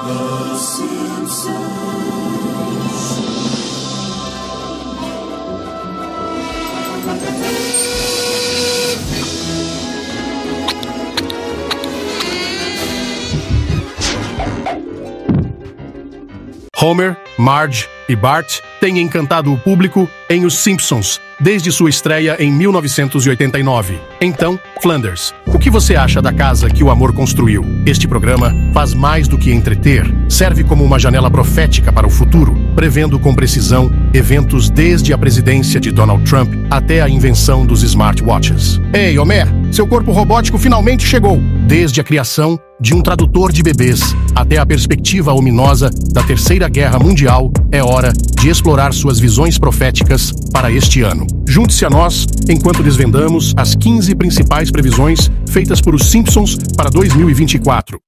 The Homer, Marge e Bart têm encantado o público em Os Simpsons desde sua estreia em 1989. Então, Flanders, o que você acha da casa que o amor construiu? Este programa faz mais do que entreter, serve como uma janela profética para o futuro, prevendo com precisão eventos desde a presidência de Donald Trump até a invenção dos smartwatches. Ei, Homer, seu corpo robótico finalmente chegou! Desde a criação de um tradutor de bebês até a perspectiva ominosa da Terceira Guerra Mundial, é hora de explorar suas visões proféticas para este ano. Junte-se a nós enquanto desvendamos as 15 principais previsões feitas por Os Simpsons para 2024.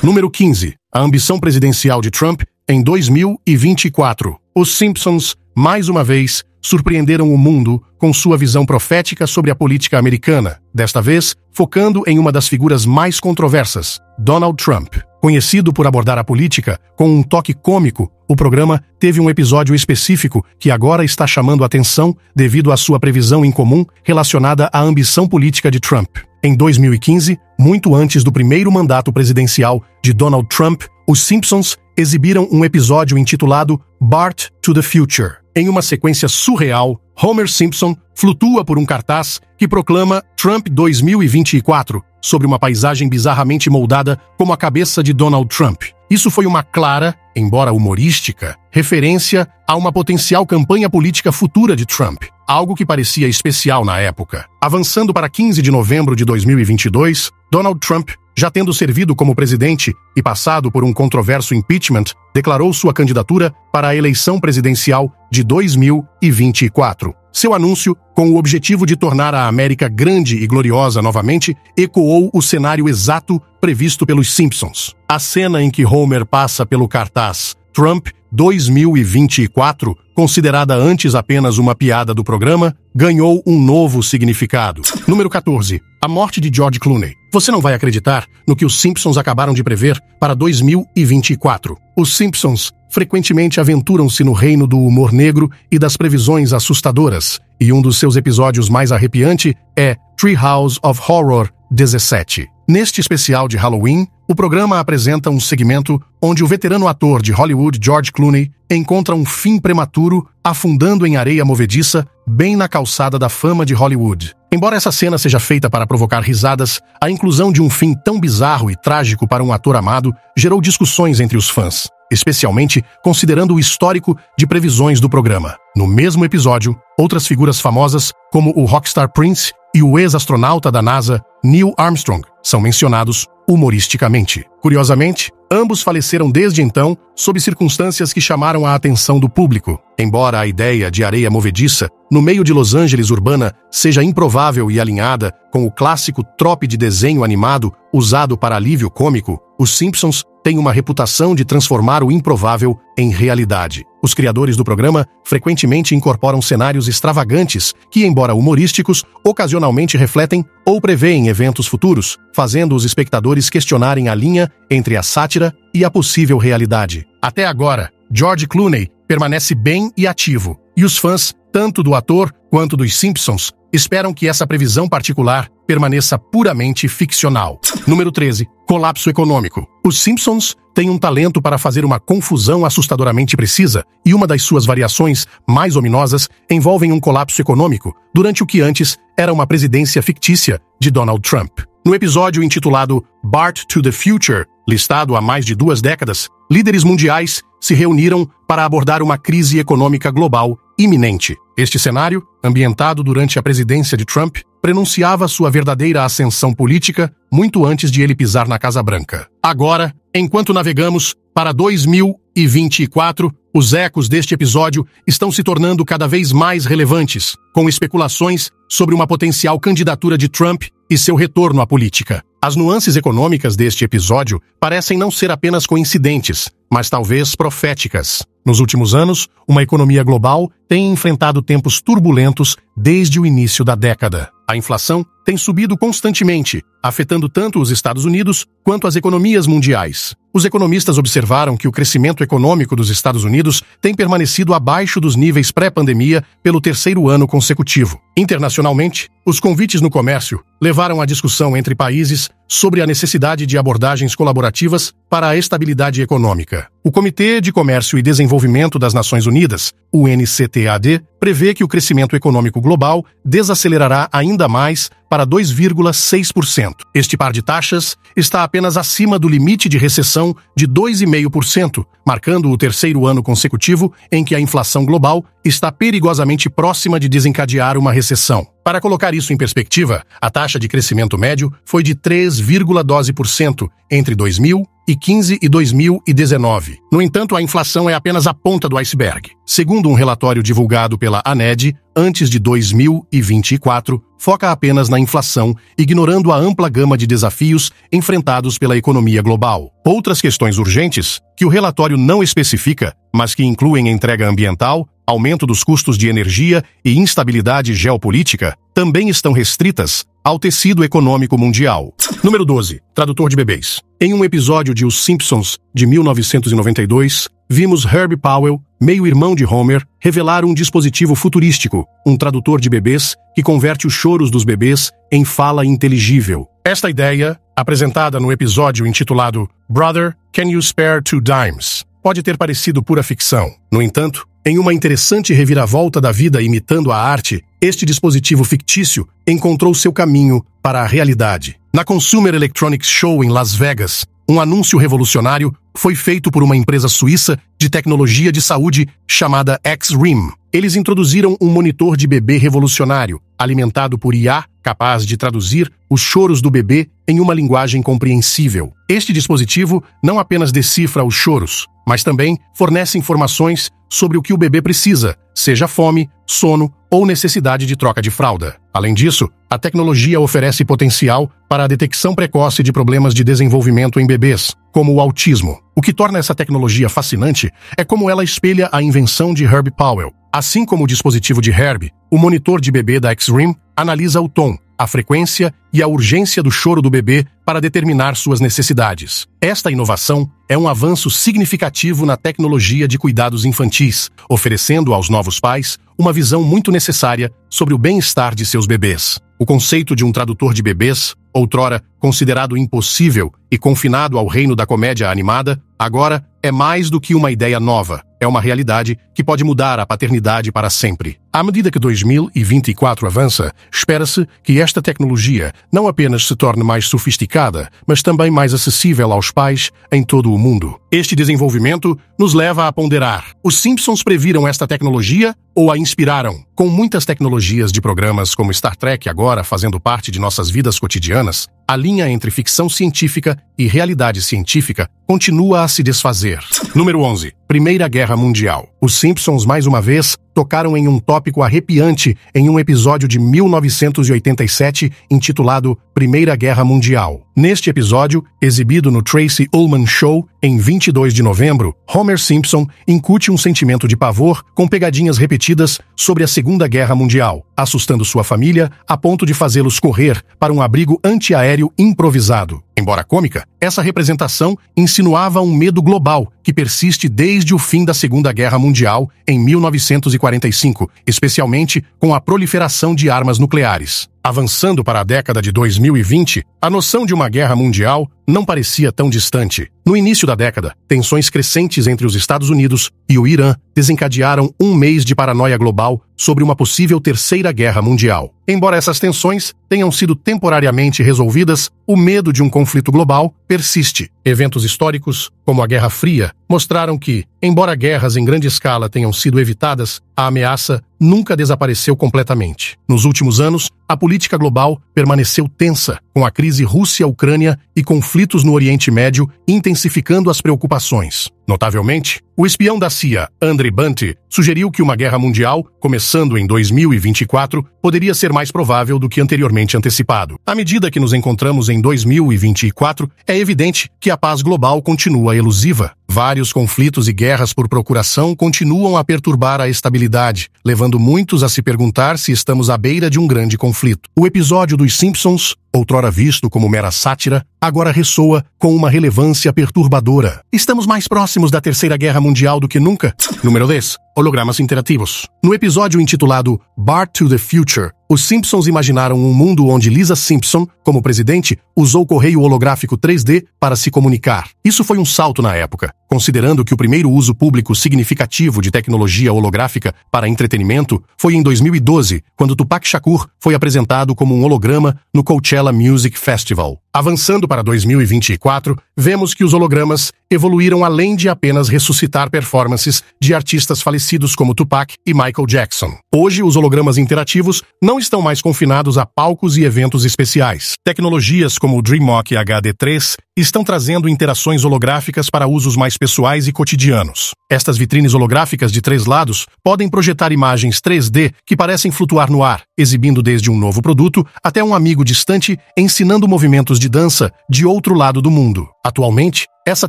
Número 15. A ambição presidencial de Trump em 2024. Os Simpsons, mais uma vez, surpreenderam o mundo com sua visão profética sobre a política americana, desta vez focando em uma das figuras mais controversas, Donald Trump. Conhecido por abordar a política com um toque cômico, o programa teve um episódio específico que agora está chamando a atenção devido à sua previsão incomum relacionada à ambição política de Trump. Em 2015, muito antes do primeiro mandato presidencial de Donald Trump, os Simpsons exibiram um episódio intitulado Bart to the Future. Em uma sequência surreal, Homer Simpson flutua por um cartaz que proclama Trump 2024 sobre uma paisagem bizarramente moldada como a cabeça de Donald Trump. Isso foi uma clara, embora humorística, referência a uma potencial campanha política futura de Trump, algo que parecia especial na época. Avançando para 15 de novembro de 2022, Donald Trump, já tendo servido como presidente e passado por um controverso impeachment, declarou sua candidatura para a eleição presidencial de 2024. Seu anúncio, com o objetivo de tornar a América grande e gloriosa novamente, ecoou o cenário exato previsto pelos Simpsons. A cena em que Homer passa pelo cartaz Trump 2024, considerada antes apenas uma piada do programa, ganhou um novo significado. Número 14. A morte de George Clooney. Você não vai acreditar no que os Simpsons acabaram de prever para 2024. Os Simpsons frequentemente aventuram-se no reino do humor negro e das previsões assustadoras, e um dos seus episódios mais arrepiante é Treehouse of Horror 17. Neste especial de Halloween, o programa apresenta um segmento onde o veterano ator de Hollywood George Clooney encontra um fim prematuro afundando em areia movediça bem na calçada da fama de Hollywood. Embora essa cena seja feita para provocar risadas, a inclusão de um fim tão bizarro e trágico para um ator amado gerou discussões entre os fãs, especialmente considerando o histórico de previsões do programa. No mesmo episódio, outras figuras famosas, como o rockstar Prince e o ex-astronauta da NASA, Neil Armstrong, são mencionados humoristicamente. Curiosamente, ambos faleceram desde então sob circunstâncias que chamaram a atenção do público. Embora a ideia de areia movediça no meio de Los Angeles urbana seja improvável e alinhada com o clássico trope de desenho animado usado para alívio cômico, os Simpsons têm uma reputação de transformar o improvável em realidade. Os criadores do programa frequentemente incorporam cenários extravagantes que, embora humorísticos, ocasionalmente refletem ou preveem eventos futuros, fazendo os espectadores questionarem a linha entre a sátira e a possível realidade. Até agora, George Clooney permanece bem e ativo, e os fãs, tanto do ator quanto dos Simpsons, esperam que essa previsão particular permaneça puramente ficcional. Número 13. Colapso econômico. Os Simpsons têm um talento para fazer uma confusão assustadoramente precisa, e uma das suas variações mais ominosas envolve um colapso econômico, durante o que antes era uma presidência fictícia de Donald Trump. No episódio intitulado Bart to the Future, listado há mais de 2 décadas, líderes mundiais se reuniram para abordar uma crise econômica global iminente. Este cenário, ambientado durante a presidência de Trump, prenunciava sua verdadeira ascensão política muito antes de ele pisar na Casa Branca. Agora, enquanto navegamos para 2024, os ecos deste episódio estão se tornando cada vez mais relevantes, com especulações sobre uma potencial candidatura de Trump e seu retorno à política. As nuances econômicas deste episódio parecem não ser apenas coincidentes, mas talvez proféticas. Nos últimos anos, uma economia global tem enfrentado tempos turbulentos desde o início da década. A inflação tem subido constantemente, afetando tanto os Estados Unidos quanto as economias mundiais. Os economistas observaram que o crescimento econômico dos Estados Unidos tem permanecido abaixo dos níveis pré-pandemia pelo terceiro ano consecutivo. Internacionalmente, os convites no comércio levaram à discussão entre países sobre a necessidade de abordagens colaborativas para a estabilidade econômica. O Comitê de Comércio e Desenvolvimento das Nações Unidas, o UNCTAD, prevê que o crescimento econômico global desacelerará ainda mais para 2,6%. Este par de taxas está apenas acima do limite de recessão de 2,5%, marcando o terceiro ano consecutivo em que a inflação global está perigosamente próxima de desencadear uma recessão. Para colocar isso em perspectiva, a taxa de crescimento médio foi de 3,12% entre 2015 e 2019. No entanto, a inflação é apenas a ponta do iceberg. Segundo um relatório divulgado pela ANED, antes de 2024, foca apenas na inflação, ignorando a ampla gama de desafios enfrentados pela economia global. Outras questões urgentes, que o relatório não especifica, mas que incluem entrega ambiental, aumento dos custos de energia e instabilidade geopolítica, também estão restritas ao tecido econômico mundial. Número 12. Tradutor de bebês. Em um episódio de Os Simpsons, de 1992, vimos Herbie Powell, meio-irmão de Homer, revelar um dispositivo futurístico, um tradutor de bebês que converte os choros dos bebês em fala inteligível. Esta ideia, apresentada no episódio intitulado Brother, Can You Spare Two Dimes?, pode ter parecido pura ficção. No entanto, em uma interessante reviravolta da vida imitando a arte, este dispositivo fictício encontrou seu caminho para a realidade. Na Consumer Electronics Show em Las Vegas, um anúncio revolucionário foi feito por uma empresa suíça de tecnologia de saúde chamada X-Rim. Eles introduziram um monitor de bebê revolucionário, alimentado por IA, capaz de traduzir os choros do bebê em uma linguagem compreensível. Este dispositivo não apenas decifra os choros, mas também fornece informações sobre o que o bebê precisa, seja fome, sono ou necessidade de troca de fralda. Além disso, a tecnologia oferece potencial para a detecção precoce de problemas de desenvolvimento em bebês, como o autismo. O que torna essa tecnologia fascinante é como ela espelha a invenção de Herbie Powell. Assim como o dispositivo de Herbie, o monitor de bebê da X-Rim analisa o tom, a frequência e a urgência do choro do bebê para determinar suas necessidades. Esta inovação é um avanço significativo na tecnologia de cuidados infantis, oferecendo aos novos pais uma visão muito necessária sobre o bem-estar de seus bebês. O conceito de um tradutor de bebês, outrora considerado impossível e confinado ao reino da comédia animada, agora é mais do que uma ideia nova. É uma realidade que pode mudar a paternidade para sempre. À medida que 2024 avança, espera-se que esta tecnologia não apenas se torne mais sofisticada, mas também mais acessível aos pais em todo o mundo. Este desenvolvimento nos leva a ponderar: os Simpsons previram esta tecnologia ou a inspiraram? Com muitas tecnologias de programas como Star Trek agora fazendo parte de nossas vidas cotidianas, a linha entre ficção científica e realidade científica continua a se desfazer. Número 11. Primeira Guerra Mundial. Os Simpsons, mais uma vez, tocaram em um tópico arrepiante em um episódio de 1987 intitulado Primeira Guerra Mundial. Neste episódio, exibido no Tracy Ullman Show, em 22 de novembro, Homer Simpson incute um sentimento de pavor com pegadinhas repetidas sobre a Segunda Guerra Mundial, assustando sua família a ponto de fazê-los correr para um abrigo antiaéreo improvisado. Embora cômica, essa representação insinuava um medo global que persiste desde o fim da Segunda Guerra Mundial em 1945, especialmente com a proliferação de armas nucleares. Avançando para a década de 2020, a noção de uma guerra mundial não parecia tão distante. No início da década, tensões crescentes entre os Estados Unidos e o Irã desencadearam um mês de paranoia global sobre uma possível terceira guerra mundial. Embora essas tensões tenham sido temporariamente resolvidas, o medo de um conflito global persiste. Eventos históricos, como a Guerra Fria, mostraram que, embora guerras em grande escala tenham sido evitadas, a ameaça nunca desapareceu completamente. Nos últimos anos, a política global permaneceu tensa, com a crise Rússia-Ucrânia e conflitos no Oriente Médio intensificando as preocupações. Notavelmente, o espião da CIA, Andrei Bunty, sugeriu que uma guerra mundial, começando em 2024, poderia ser mais provável do que anteriormente antecipado. À medida que nos encontramos em 2024, é evidente que a paz global continua elusiva. Vários conflitos e guerras por procuração continuam a perturbar a estabilidade, levando muitos a se perguntar se estamos à beira de um grande conflito. O episódio dos Simpsons, outrora visto como mera sátira, agora ressoa com uma relevância perturbadora. Estamos mais próximos da Terceira Guerra Mundial do que nunca? Número 10. Hologramas interativos. No episódio intitulado Bart to the Future, os Simpsons imaginaram um mundo onde Lisa Simpson, como presidente, usou correio holográfico 3D para se comunicar. Isso foi um salto na época, considerando que o primeiro uso público significativo de tecnologia holográfica para entretenimento foi em 2012, quando Tupac Shakur foi apresentado como um holograma no Coachella Music Festival. Avançando para 2024, vemos que os hologramas evoluíram além de apenas ressuscitar performances de artistas falecidos como Tupac e Michael Jackson. Hoje, os hologramas interativos não estão mais confinados a palcos e eventos especiais. Tecnologias como o DreamWalk HD3 estão trazendo interações holográficas para usos mais pessoais e cotidianos. Estas vitrines holográficas de 3 lados podem projetar imagens 3D que parecem flutuar no ar, exibindo desde um novo produto até um amigo distante ensinando movimentos de dança de outro lado do mundo. Atualmente, essa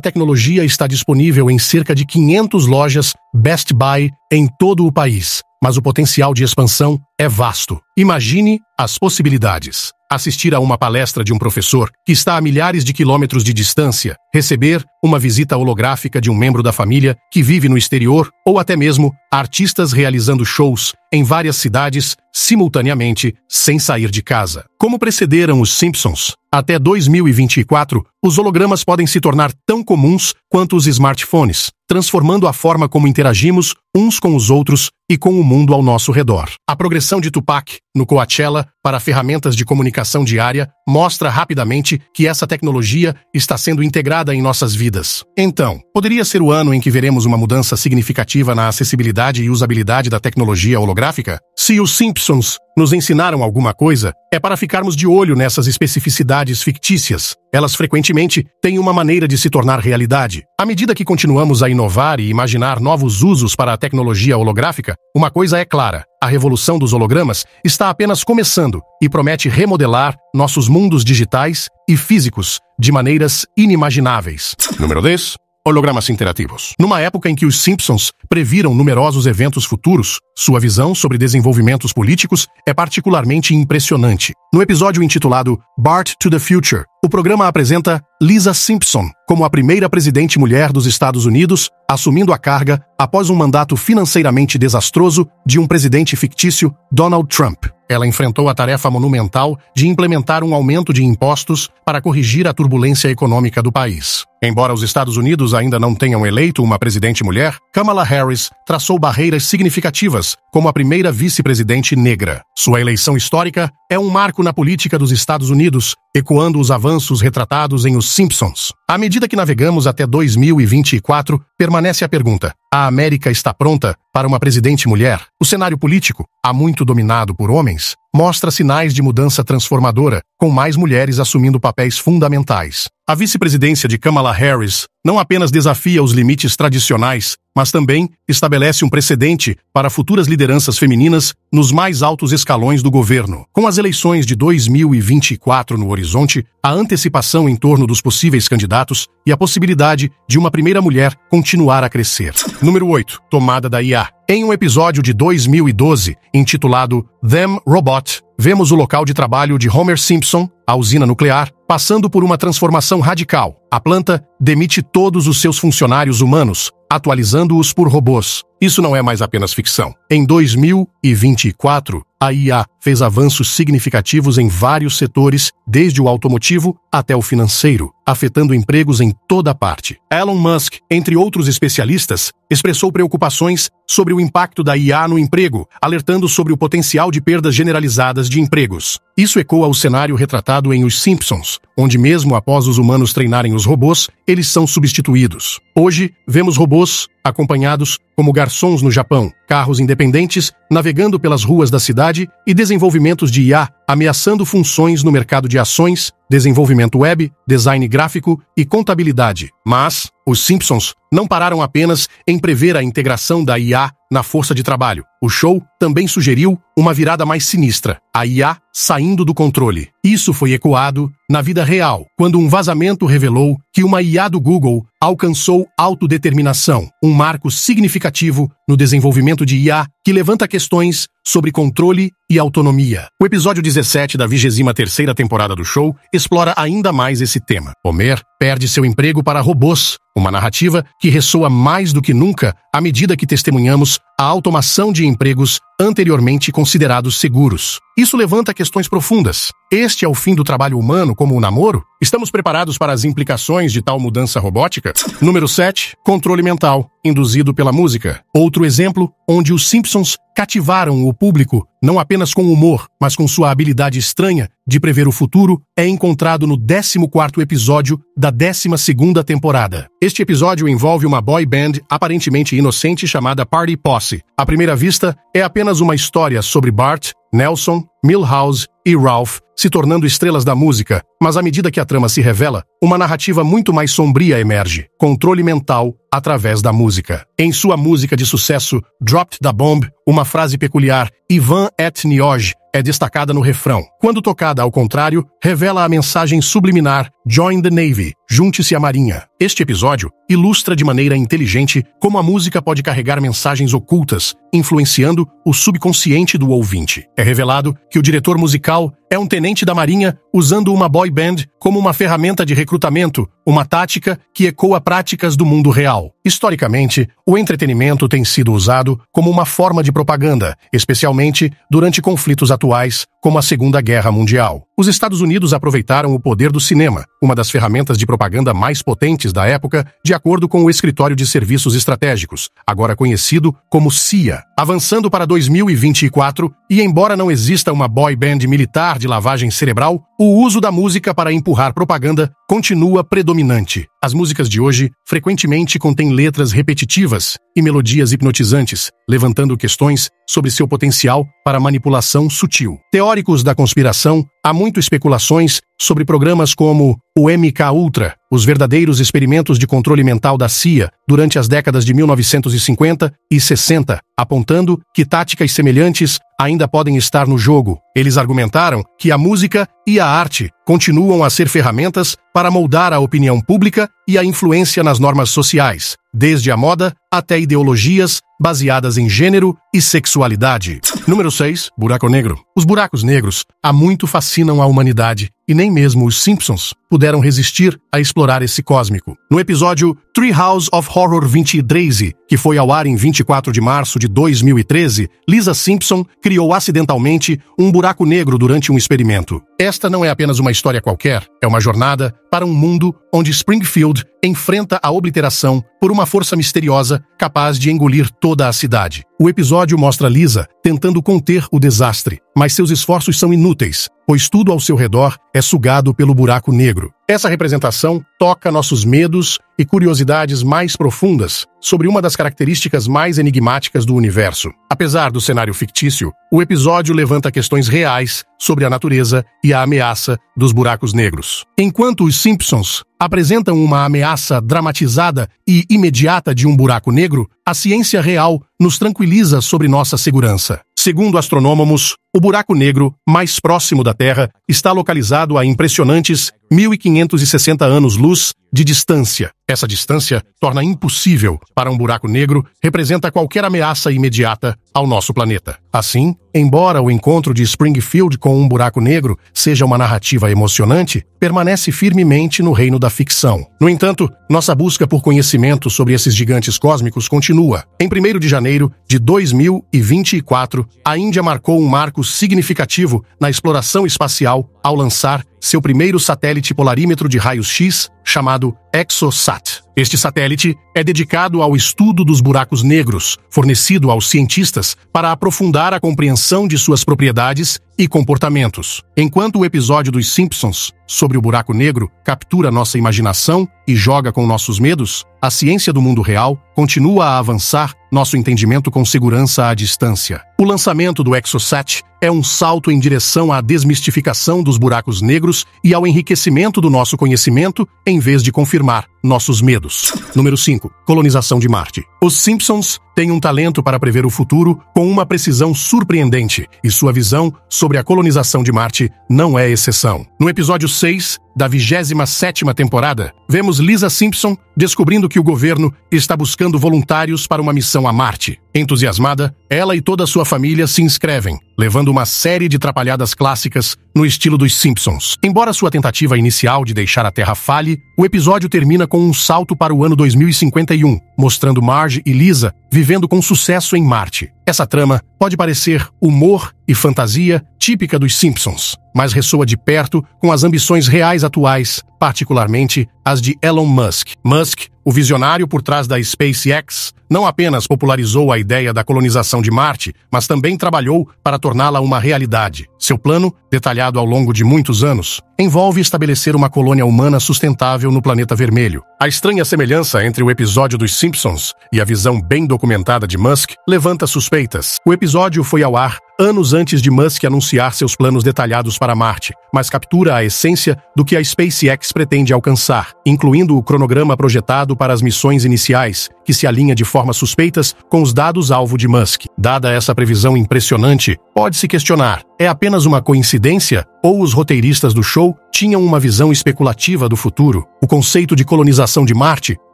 tecnologia está disponível em cerca de 500 lojas Best Buy em todo o país, mas o potencial de expansão é vasto. Imagine as possibilidades. Assistir a uma palestra de um professor que está a milhares de quilômetros de distância, receber uma visita holográfica de um membro da família que vive no exterior ou até mesmo artistas realizando shows em várias cidades simultaneamente sem sair de casa. Como precederam os Simpsons, até 2024, os hologramas podem se tornar tão comuns quanto os smartphones, transformando a forma como interagimos uns com os outros e com o mundo ao nosso redor. A progressão de Tupac no Coachella para ferramentas de comunicação diária mostra rapidamente que essa tecnologia está sendo integrada em nossas vidas. Então, poderia ser o ano em que veremos uma mudança significativa na acessibilidade e usabilidade da tecnologia holográfica? Se os Simpsons nos ensinaram alguma coisa, é para ficarmos de olho nessas especificidades fictícias. Elas frequentemente têm uma maneira de se tornar realidade. À medida que continuamos a inovar e imaginar novos usos para a tecnologia holográfica, uma coisa é clara: a revolução dos hologramas está apenas começando e promete remodelar nossos mundos digitais e físicos de maneiras inimagináveis. Número 10. Hologramas interativos. Numa época em que os Simpsons previram numerosos eventos futuros, sua visão sobre desenvolvimentos políticos é particularmente impressionante. No episódio intitulado Bart to the Future, o programa apresenta Lisa Simpson como a primeira presidente mulher dos Estados Unidos, assumindo a carga após um mandato financeiramente desastroso de um presidente fictício, Donald Trump. Ela enfrentou a tarefa monumental de implementar um aumento de impostos para corrigir a turbulência econômica do país. Embora os Estados Unidos ainda não tenham eleito uma presidente mulher, Kamala Harris traçou barreiras significativas como a primeira vice-presidente negra. Sua eleição histórica é um marco na política dos Estados Unidos, ecoando os avanços retratados em Os Simpsons. À medida que navegamos até 2024, permanece a pergunta: a América está pronta para uma presidente mulher? O cenário político, há muito dominado por homens, mostra sinais de mudança transformadora, com mais mulheres assumindo papéis fundamentais. A vice-presidência de Kamala Harris não apenas desafia os limites tradicionais, mas também estabelece um precedente para futuras lideranças femininas nos mais altos escalões do governo. Com as eleições de 2024 no horizonte, a antecipação em torno dos possíveis candidatos e a possibilidade de uma primeira mulher continuar a crescer. Número 8. Tomada da IA. Em um episódio de 2012, intitulado Them Robot, vemos o local de trabalho de Homer Simpson, a usina nuclear, passando por uma transformação radical. A planta demite todos os seus funcionários humanos, atualizando-os por robôs. Isso não é mais apenas ficção. Em 2024, a IA fez avanços significativos em vários setores, desde o automotivo até o financeiro, afetando empregos em toda parte. Elon Musk, entre outros especialistas, expressou preocupações sobre o impacto da IA no emprego, alertando sobre o potencial de perdas generalizadas de empregos. Isso ecoa o cenário retratado em Os Simpsons, onde mesmo após os humanos treinarem os robôs, eles são substituídos. Hoje, vemos robôs acompanhados como garçons no Japão, carros independentes navegando pelas ruas da cidade e desenvolvimentos de IA ameaçando funções no mercado de ações, desenvolvimento web, design gráfico e contabilidade. Mas os Simpsons não pararam apenas em prever a integração da IA na força de trabalho. O show também sugeriu uma virada mais sinistra, a IA saindo do controle. Isso foi ecoado na vida real, quando um vazamento revelou que uma IA do Google alcançou autodeterminação, um marco significativo no desenvolvimento de IA que levanta questões sobre controle e autonomia. O episódio 17 da 23ª temporada do show explora ainda mais esse tema. Homer perde seu emprego para robôs, uma narrativa que ressoa mais do que nunca à medida que testemunhamos a automação de empregos anteriormente considerados seguros. Isso levanta questões profundas. Este é o fim do trabalho humano como o namoro? Estamos preparados para as implicações de tal mudança robótica? Número 7. Controle mental, induzido pela música. Outro exemplo onde os Simpsons cativaram o público não apenas com humor, mas com sua habilidade estranha de prever o futuro, é encontrado no 14º episódio da 12ª temporada. Este episódio envolve uma boy band aparentemente inocente chamada Party Posse. À primeira vista, é apenas uma história sobre Bart, Nelson, Milhouse e Ralph se tornando estrelas da música, mas à medida que a trama se revela, uma narrativa muito mais sombria emerge. Controle mental através da música. Em sua música de sucesso, Dropped the Bomb, uma frase peculiar, Ivan et Nioj, é destacada no refrão. Quando tocada ao contrário, revela a mensagem subliminar Join the Navy, junte-se à Marinha. Este episódio ilustra de maneira inteligente como a música pode carregar mensagens ocultas, influenciando o subconsciente do ouvinte. É revelado que o diretor musical é um tenente da Marinha usando uma boy band como uma ferramenta de recrutamento, uma tática que ecoa práticas do mundo real. Historicamente, o entretenimento tem sido usado como uma forma de propaganda, especialmente durante conflitos atuais, como a Segunda Guerra Mundial. Os Estados Unidos aproveitaram o poder do cinema, uma das ferramentas de propaganda mais potentes da época, de acordo com o Escritório de Serviços Estratégicos, agora conhecido como CIA. Avançando para 2024, e embora não exista uma boy band militar de lavagem cerebral, o uso da música para empurrar propaganda continua predominante. As músicas de hoje frequentemente contêm letras repetitivas e melodias hipnotizantes, levantando questões sobre seu potencial para manipulação sutil. Teóricos da conspiração, há muitas especulações sobre programas como o MK-Ultra, os verdadeiros experimentos de controle mental da CIA durante as décadas de 1950 e 60, apontando que táticas semelhantes ainda podem estar no jogo. Eles argumentaram que a música e a arte continuam a ser ferramentas para moldar a opinião pública e a influência nas normas sociais, desde a moda até ideologias baseadas em gênero e sexualidade. Número 6. Buraco Negro. Os buracos negros há muito fascinam a humanidade, e nem mesmo os Simpsons puderam resistir a explorar esse cósmico. No episódio Treehouse of Horror 2013, que foi ao ar em 24 de março de 2013, Lisa Simpson criou acidentalmente um buraco negro durante um experimento. Esta não é apenas uma história qualquer, é uma jornada para um mundo onde Springfield enfrenta a obliteração por uma força misteriosa capaz de engolir toda a cidade. O episódio mostra Lisa tentando conter o desastre, mas seus esforços são inúteis, pois tudo ao seu redor é sugado pelo buraco negro. Essa representação toca nossos medos e curiosidades mais profundas sobre uma das características mais enigmáticas do universo. Apesar do cenário fictício, o episódio levanta questões reais sobre a natureza e a ameaça dos buracos negros. Enquanto os Simpsons apresentam uma ameaça dramatizada e imediata de um buraco negro, a ciência real nos tranquiliza sobre nossa segurança. Segundo astrônomos, o buraco negro mais próximo da Terra está localizado a impressionantes 1.560 anos-luz de distância. Essa distância torna impossível para um buraco negro representa qualquer ameaça imediata ao nosso planeta. Assim, embora o encontro de Springfield com um buraco negro seja uma narrativa emocionante, permanece firmemente no reino da ficção. No entanto, nossa busca por conhecimento sobre esses gigantes cósmicos continua. Em 1º de janeiro de 2024, a Índia marcou um marco significativo na exploração espacial ao lançar seu primeiro satélite polarímetro de raios-X, chamado ExoSat. Este satélite é dedicado ao estudo dos buracos negros, fornecido aos cientistas para aprofundar a compreensão de suas propriedades e comportamentos. Enquanto o episódio dos Simpsons sobre o buraco negro captura nossa imaginação e joga com nossos medos, a ciência do mundo real continua a avançar nosso entendimento com segurança à distância. O lançamento do ExoSat é um salto em direção à desmistificação dos buracos negros e ao enriquecimento do nosso conhecimento, em vez de confirmar nossos medos. Número 5. Colonização de Marte. Os Simpsons têm um talento para prever o futuro com uma precisão surpreendente, e sua visão sobre a colonização de Marte não é exceção. No episódio 6 da 27ª temporada, vemos Lisa Simpson descobrindo que o governo está buscando voluntários para uma missão a Marte. Entusiasmada, ela e toda a sua família se inscrevem, levando uma série de trapalhadas clássicas no estilo dos Simpsons. Embora sua tentativa inicial de deixar a Terra falhe, o episódio termina com um salto para o ano 2051, mostrando Marge e Lisa vivendo com sucesso em Marte. Essa trama pode parecer humor e fantasia típica dos Simpsons, mas ressoa de perto com as ambições reais atuais, particularmente as de Elon Musk. Musk, o visionário por trás da SpaceX, não apenas popularizou a ideia da colonização de Marte, mas também trabalhou para torná-la uma realidade. Seu plano, detalhado ao longo de muitos anos, envolve estabelecer uma colônia humana sustentável no planeta vermelho. A estranha semelhança entre o episódio dos Simpsons e a visão bem documentada de Musk levanta suspeitas. O episódio foi ao ar anos antes de Musk anunciar seus planos detalhados para Marte, mas captura a essência do que a SpaceX pretende alcançar, incluindo o cronograma projetado para as missões iniciais, que se alinha de formas suspeitas com os dados-alvo de Musk. Dada essa previsão impressionante, pode-se questionar: é apenas uma coincidência ou os roteiristas do show tinham uma visão especulativa do futuro? O conceito de colonização de Marte,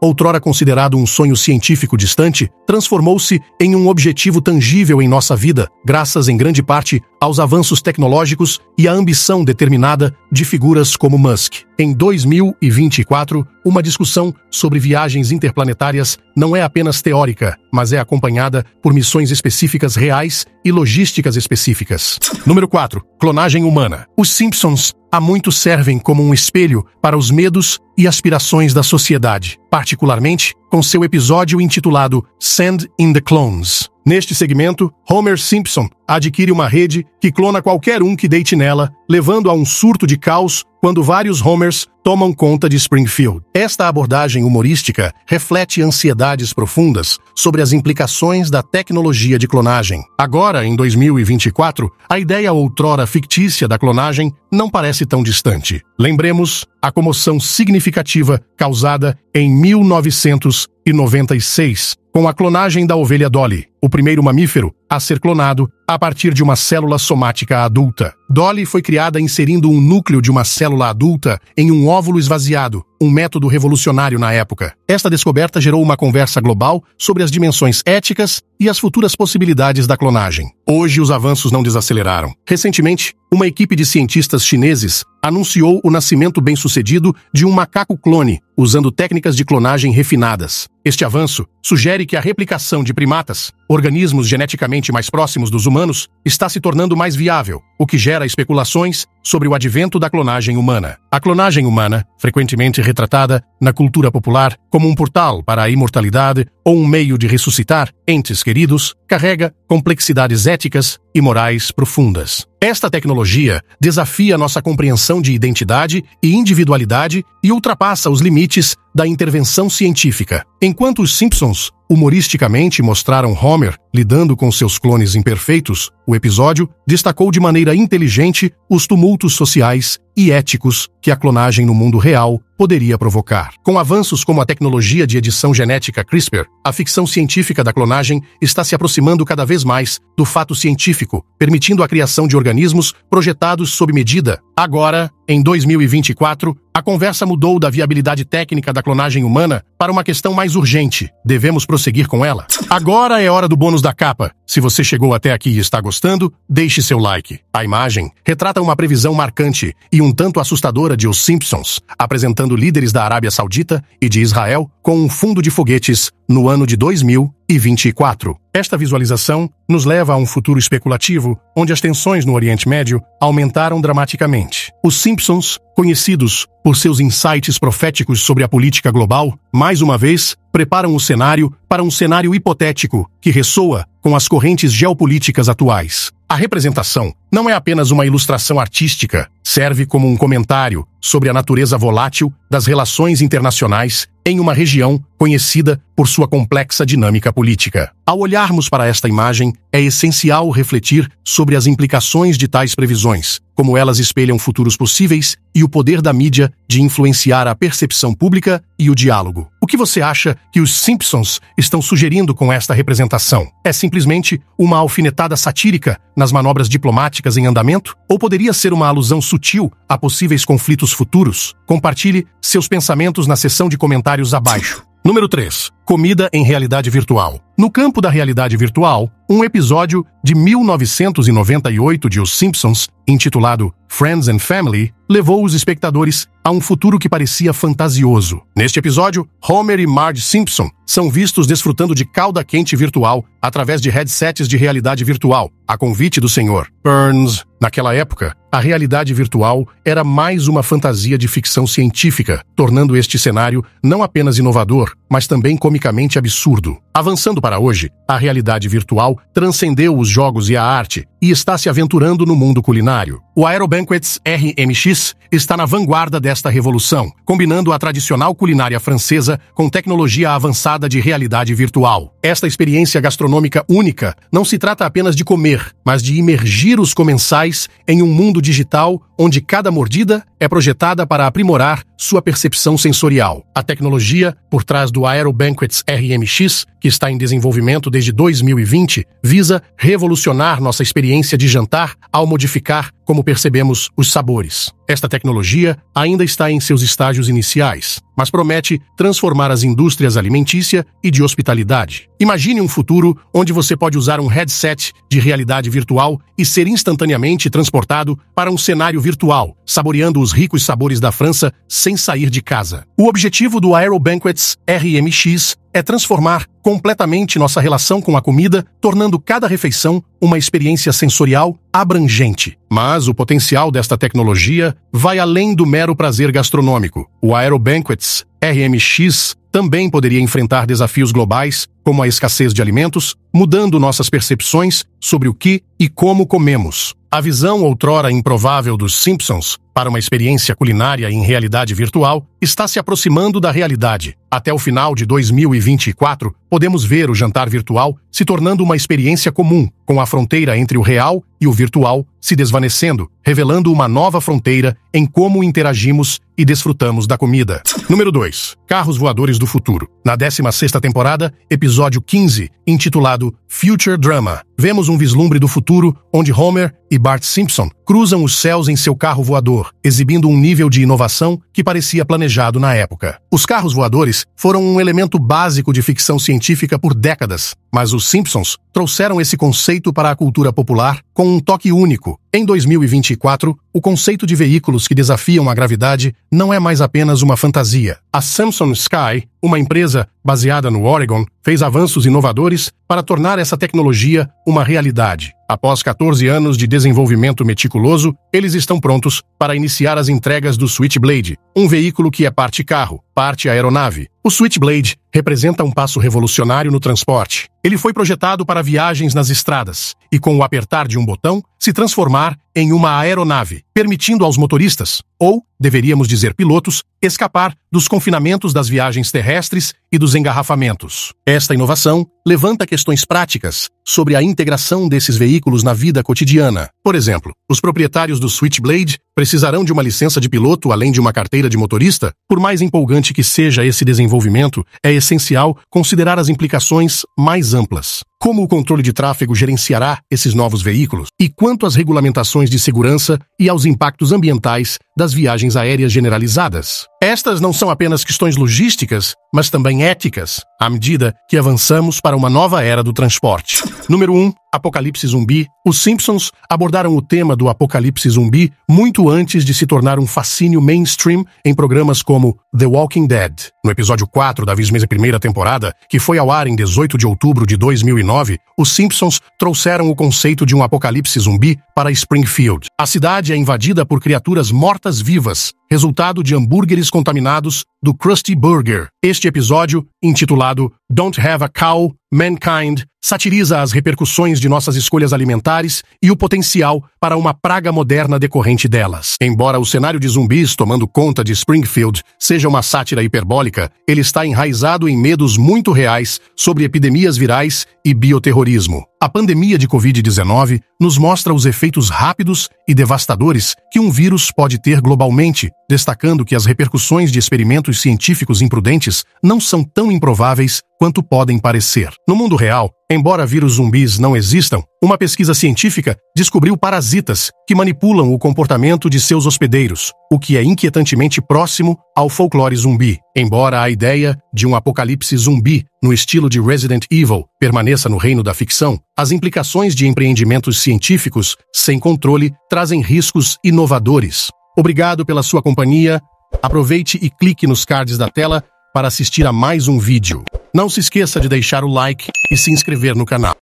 outrora considerado um sonho científico distante, transformou-se em um objetivo tangível em nossa vida, graças em grande parte aos avanços tecnológicos e à ambição determinada de figuras como Musk. Em 2024, uma discussão sobre viagens interplanetárias não é apenas teórica, mas é acompanhada por missões específicas reais e logísticas específicas. Número 4. Clonagem humana. Os Simpsons há muito servem como um espelho para os medos e aspirações da sociedade, particularmente com seu episódio intitulado Send in the Clones. Neste segmento, Homer Simpson adquire uma rede que clona qualquer um que deite nela, levando a um surto de caos quando vários Homers tomam conta de Springfield. Esta abordagem humorística reflete ansiedades profundas sobre as implicações da tecnologia de clonagem. Agora, em 2024, a ideia outrora fictícia da clonagem não parece tão distante. Lembremos a comoção significativa causada em 1996, com a clonagem da ovelha Dolly, o primeiro mamífero a ser clonado a partir de uma célula somática adulta. Dolly foi criada inserindo um núcleo de uma célula adulta em um óvulo esvaziado, um método revolucionário na época. Esta descoberta gerou uma conversa global sobre as dimensões éticas e as futuras possibilidades da clonagem. Hoje, os avanços não desaceleraram. Recentemente, uma equipe de cientistas chineses anunciou o nascimento bem-sucedido de um macaco clone, usando técnicas de clonagem refinadas. Este avanço sugere que a replicação de primatas, organismos geneticamente mais próximos dos humanos, está se tornando mais viável, o que gera especulações sobre o advento da clonagem humana. A clonagem humana, frequentemente retratada na cultura popular como um portal para a imortalidade ou um meio de ressuscitar entes queridos, carrega complexidades éticas e morais profundas. Esta tecnologia desafia nossa compreensão de identidade e individualidade e ultrapassa os limites da intervenção científica. Enquanto os Simpsons humoristicamente mostraram Homer lidando com seus clones imperfeitos, o episódio destacou de maneira inteligente os tumultos sociais e éticos que a clonagem no mundo real poderia provocar. Com avanços como a tecnologia de edição genética CRISPR, a ficção científica da clonagem está se aproximando cada vez mais do fato científico, permitindo a criação de organismos projetados sob medida. Agora, em 2024, a conversa mudou da viabilidade técnica da clonagem humana para uma questão mais urgente. Devemos prosseguir com ela? Agora é hora do bônus da capa. Se você chegou até aqui e está gostando, deixe seu like. A imagem retrata uma previsão marcante e um tanto assustadora de Os Simpsons, apresentando líderes da Arábia Saudita e de Israel com um fundo de foguetes no ano de 2024. Esta visualização nos leva a um futuro especulativo, onde as tensões no Oriente Médio aumentaram dramaticamente. Os Simpsons, conhecidos por seus insights proféticos sobre a política global, mais uma vez, preparam o cenário para um cenário hipotético que ressoa com as correntes geopolíticas atuais. A representação não é apenas uma ilustração artística, serve como um comentário sobre a natureza volátil das relações internacionais em uma região conhecida por sua complexa dinâmica política. Ao olharmos para esta imagem, é essencial refletir sobre as implicações de tais previsões, como elas espelham futuros possíveis e o poder da mídia de influenciar a percepção pública e o diálogo. O que você acha que os Simpsons estão sugerindo com esta representação? É simplesmente uma alfinetada satírica nas manobras diplomáticas em andamento? Ou poderia ser uma alusão sutil a possíveis conflitos futuros? Compartilhe seus pensamentos na seção de comentários abaixo. Número 3. Comida em realidade virtual. No campo da realidade virtual, um episódio de 1998 de Os Simpsons, intitulado Friends and Family, levou os espectadores a um futuro que parecia fantasioso. Neste episódio, Homer e Marge Simpson são vistos desfrutando de calda quente virtual através de headsets de realidade virtual, a convite do Sr. Burns. Naquela época, a realidade virtual era mais uma fantasia de ficção científica, tornando este cenário não apenas inovador, mas também comicamente absurdo. Avançando para hoje, a realidade virtual transcendeu os jogos e a arte e está se aventurando no mundo culinário. O Aerobanquets RMX está na vanguarda desta revolução, combinando a tradicional culinária francesa com tecnologia avançada de realidade virtual. Esta experiência gastronômica única não se trata apenas de comer, mas de imergir os comensais em um mundo digital onde cada mordida é projetada para aprimorar sua percepção sensorial. A tecnologia por trás do Aerobanquets RMX, que está em desenvolvimento desde 2020, visa revolucionar nossa experiência de jantar ao modificar como percebemos os sabores. Esta tecnologia ainda está em seus estágios iniciais, mas promete transformar as indústrias alimentícia e de hospitalidade. Imagine um futuro onde você pode usar um headset de realidade virtual e ser instantaneamente transportado para um cenário virtual, saboreando os ricos sabores da França sem sair de casa. O objetivo do Aerobanquets RMX é transformar completamente nossa relação com a comida, tornando cada refeição uma experiência sensorial abrangente. Mas o potencial desta tecnologia vai além do mero prazer gastronômico. O Aerobanquets RMX também poderia enfrentar desafios globais, como a escassez de alimentos, mudando nossas percepções sobre o que e como comemos. A visão outrora improvável dos Simpsons para uma experiência culinária em realidade virtual está se aproximando da realidade. Até o final de 2024, podemos ver o jantar virtual se tornando uma experiência comum, com a fronteira entre o real e o virtual se desvanecendo, revelando uma nova fronteira em como interagimos e desfrutamos da comida. Número 2. Carros voadores do futuro. Na 16ª temporada, episódio 15, intitulado Future Drama, vemos um vislumbre do futuro onde Homer e Bart Simpson cruzam os céus em seu carro voador, exibindo um nível de inovação que parecia planejado na época. Os carros voadores foram um elemento básico de ficção científica por décadas, mas os Simpsons trouxeram esse conceito para a cultura popular com um toque único. Em 2024, o conceito de veículos que desafiam a gravidade não é mais apenas uma fantasia. A Samsung Sky, uma empresa baseada no Oregon, fez avanços inovadores para tornar essa tecnologia uma realidade. Após 14 anos de desenvolvimento meticuloso, eles estão prontos para iniciar as entregas do Switchblade, um veículo que é parte carro, parte aeronave. O Switchblade representa um passo revolucionário no transporte. Ele foi projetado para viagens nas estradas e, com o apertar de um botão, se transformar em uma aeronave, permitindo aos motoristas, ou, deveríamos dizer pilotos, escapar dos confinamentos das viagens terrestres e dos engarrafamentos. Esta inovação levanta questões práticas sobre a integração desses veículos na vida cotidiana. Por exemplo, os proprietários do Switchblade precisarão de uma licença de piloto além de uma carteira de motorista? Por mais empolgante que seja esse desenvolvimento, é essencial considerar as implicações mais amplas. Como o controle de tráfego gerenciará esses novos veículos? E quanto às regulamentações de segurança e aos impactos ambientais das viagens aéreas generalizadas? Estas não são apenas questões logísticas, mas também éticas, à medida que avançamos para uma nova era do transporte. Número 1. Apocalipse zumbi. Os Simpsons abordaram o tema do apocalipse zumbi muito antes de se tornar um fascínio mainstream em programas como The Walking Dead. No episódio 4 da 21ª temporada, que foi ao ar em 18 de outubro de 2009, os Simpsons trouxeram o conceito de um apocalipse zumbi para Springfield. A cidade é invadida por criaturas mortas-vivas, resultado de hambúrgueres contaminados do Krusty Burger. Este episódio, intitulado Don't Have a Cow, Mankind satiriza as repercussões de nossas escolhas alimentares e o potencial para uma praga moderna decorrente delas. Embora o cenário de zumbis tomando conta de Springfield seja uma sátira hiperbólica, ele está enraizado em medos muito reais sobre epidemias virais e bioterrorismo. A pandemia de Covid-19 nos mostra os efeitos rápidos e devastadores que um vírus pode ter globalmente, destacando que as repercussões de experimentos científicos imprudentes não são tão improváveis quanto podem parecer. No mundo real, embora vírus zumbis não existam, uma pesquisa científica descobriu parasitas que manipulam o comportamento de seus hospedeiros, o que é inquietantemente próximo ao folclore zumbi. Embora a ideia de um apocalipse zumbi no estilo de Resident Evil permaneça no reino da ficção, as implicações de empreendimentos científicos sem controle trazem riscos inovadores. Obrigado pela sua companhia. Aproveite e clique nos cards da tela para assistir a mais um vídeo. Não se esqueça de deixar o like e se inscrever no canal.